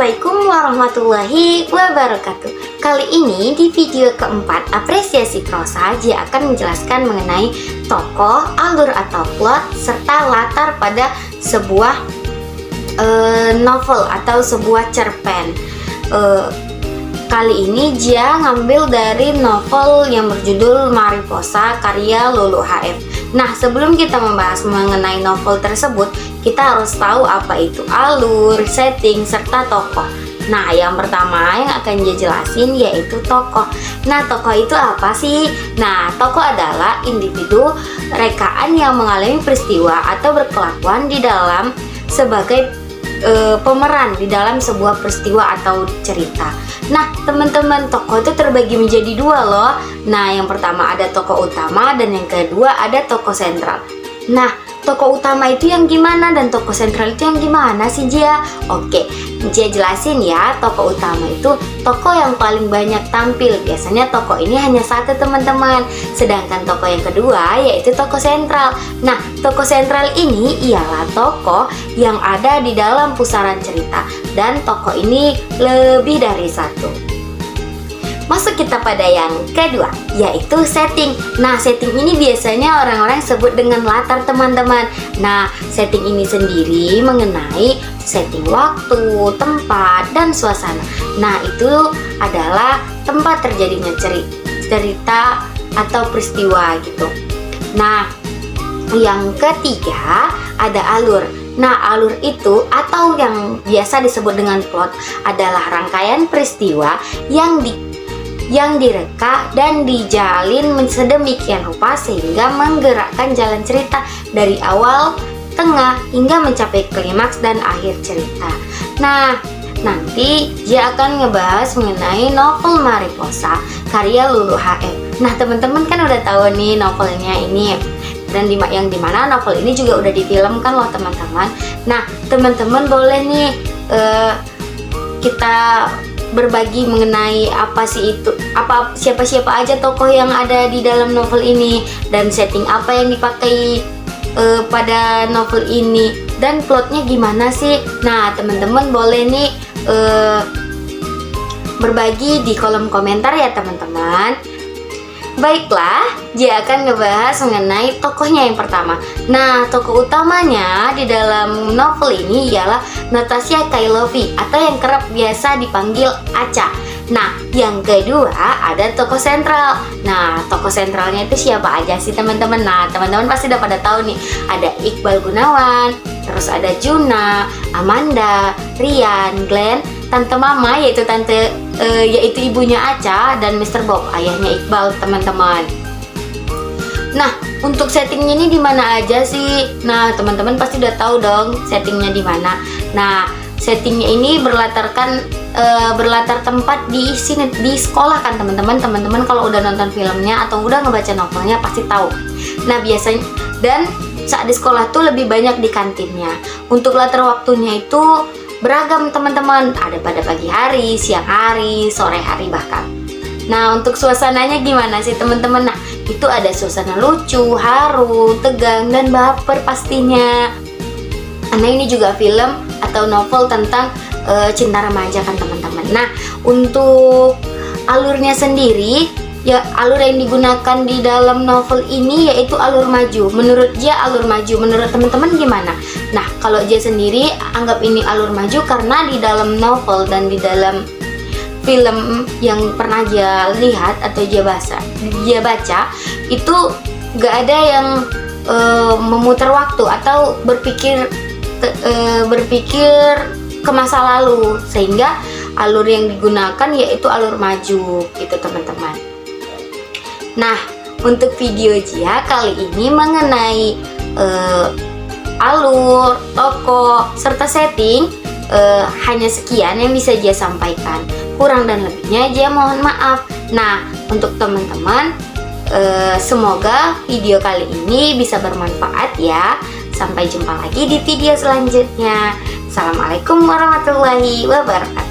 Assalamualaikum warahmatullahi wabarakatuh. Kali ini di video keempat apresiasi prosa, Dia akan menjelaskan mengenai tokoh, alur atau plot, serta latar pada sebuah novel atau sebuah cerpen. Kali ini Dia ngambil dari novel yang berjudul Mariposa karya Lulu HF. Nah, sebelum kita membahas mengenai novel tersebut, kita harus tahu apa itu alur, setting, serta tokoh. Nah, yang pertama yang akan dia jelasin yaitu tokoh. Nah, tokoh itu apa sih? Nah, tokoh adalah individu rekaan yang mengalami peristiwa atau berkelakuan di dalam sebagai pemeran di dalam sebuah peristiwa atau cerita. Nah, teman-teman, tokoh itu terbagi menjadi dua loh. Nah, yang pertama ada tokoh utama dan yang kedua ada tokoh sentral. Nah, tokoh utama itu yang gimana dan tokoh sentral itu yang gimana sih, Jia? Oke, Jia jelasin ya. Tokoh utama itu tokoh yang paling banyak tampil. Biasanya tokoh ini hanya satu, teman-teman. Sedangkan tokoh yang kedua yaitu tokoh sentral. Nah, tokoh sentral ini ialah tokoh yang ada di dalam pusaran cerita, dan tokoh ini lebih dari satu. Masuk kita pada yang kedua, yaitu setting. Nah, setting ini biasanya orang-orang sebut dengan latar, teman-teman. Nah, setting ini sendiri mengenai setting waktu, tempat, dan suasana. Nah, itu adalah tempat terjadinya cerita atau peristiwa gitu. Nah, yang ketiga ada alur. Nah, alur itu atau yang biasa disebut dengan plot adalah rangkaian peristiwa yang direka dan dijalin sedemikian rupa sehingga menggerakkan jalan cerita dari awal, tengah, hingga mencapai klimaks dan akhir cerita. Nah, nanti dia akan ngebahas mengenai novel Mariposa karya Lulu HF. Nah, teman-teman kan udah tahu nih novelnya ini, dan yang dimana novel ini juga udah difilmkan loh, teman-teman. Nah, teman-teman boleh nih kita berbagi mengenai apa sih itu, siapa-siapa aja tokoh yang ada di dalam novel ini, dan setting apa yang dipakai pada novel ini, dan plotnya gimana sih. Nah, teman-teman boleh nih berbagi di kolom komentar ya, teman-teman. Baiklah, dia akan ngebahas mengenai tokohnya yang pertama. Nah, tokoh utamanya di dalam novel ini ialah Natasha Kailovi atau yang kerap biasa dipanggil Acha. Nah, yang kedua ada tokoh sentral. Nah, tokoh sentralnya itu siapa aja sih, teman-teman? Nah, teman-teman pasti udah pada tahu nih. Ada Iqbal Gunawan, terus ada Juna, Amanda, Rian, Glenn, Tante Mama yaitu ibunya Acha, dan Mr. Bob ayahnya Iqbal, teman-teman. Nah, untuk settingnya ini di mana aja sih? Nah, teman-teman pasti udah tahu dong settingnya di mana. Nah, settingnya ini berlatar tempat di sekolah kan, teman-teman. Teman-teman kalau udah nonton filmnya atau udah ngebaca novelnya pasti tahu. Nah, biasanya dan saat di sekolah tuh lebih banyak di kantinnya. Untuk latar waktunya itu beragam, teman-teman. Ada pada pagi hari, siang hari, sore hari bahkan. Nah, untuk suasananya gimana sih, teman-teman? Nah, itu ada suasana lucu, haru, tegang, dan baper pastinya. Karena ini juga film atau novel tentang cinta remaja kan, teman-teman. Nah, untuk alurnya sendiri, ya alur yang digunakan di dalam novel ini yaitu alur maju. Menurut dia alur maju, menurut teman-teman gimana? Nah, kalau dia sendiri anggap ini alur maju karena di dalam novel dan di dalam film yang pernah dia lihat atau dia baca itu gak ada yang memutar waktu atau berpikir ke masa lalu, sehingga alur yang digunakan yaitu alur maju gitu, teman-teman. Nah, untuk video Jia kali ini mengenai alur, tokoh, serta setting hanya sekian yang bisa Jia sampaikan. Kurang dan lebihnya Jia mohon maaf. Nah, untuk teman-teman, semoga video kali ini bisa bermanfaat ya. Sampai jumpa lagi di video selanjutnya. Assalamualaikum warahmatullahi wabarakatuh.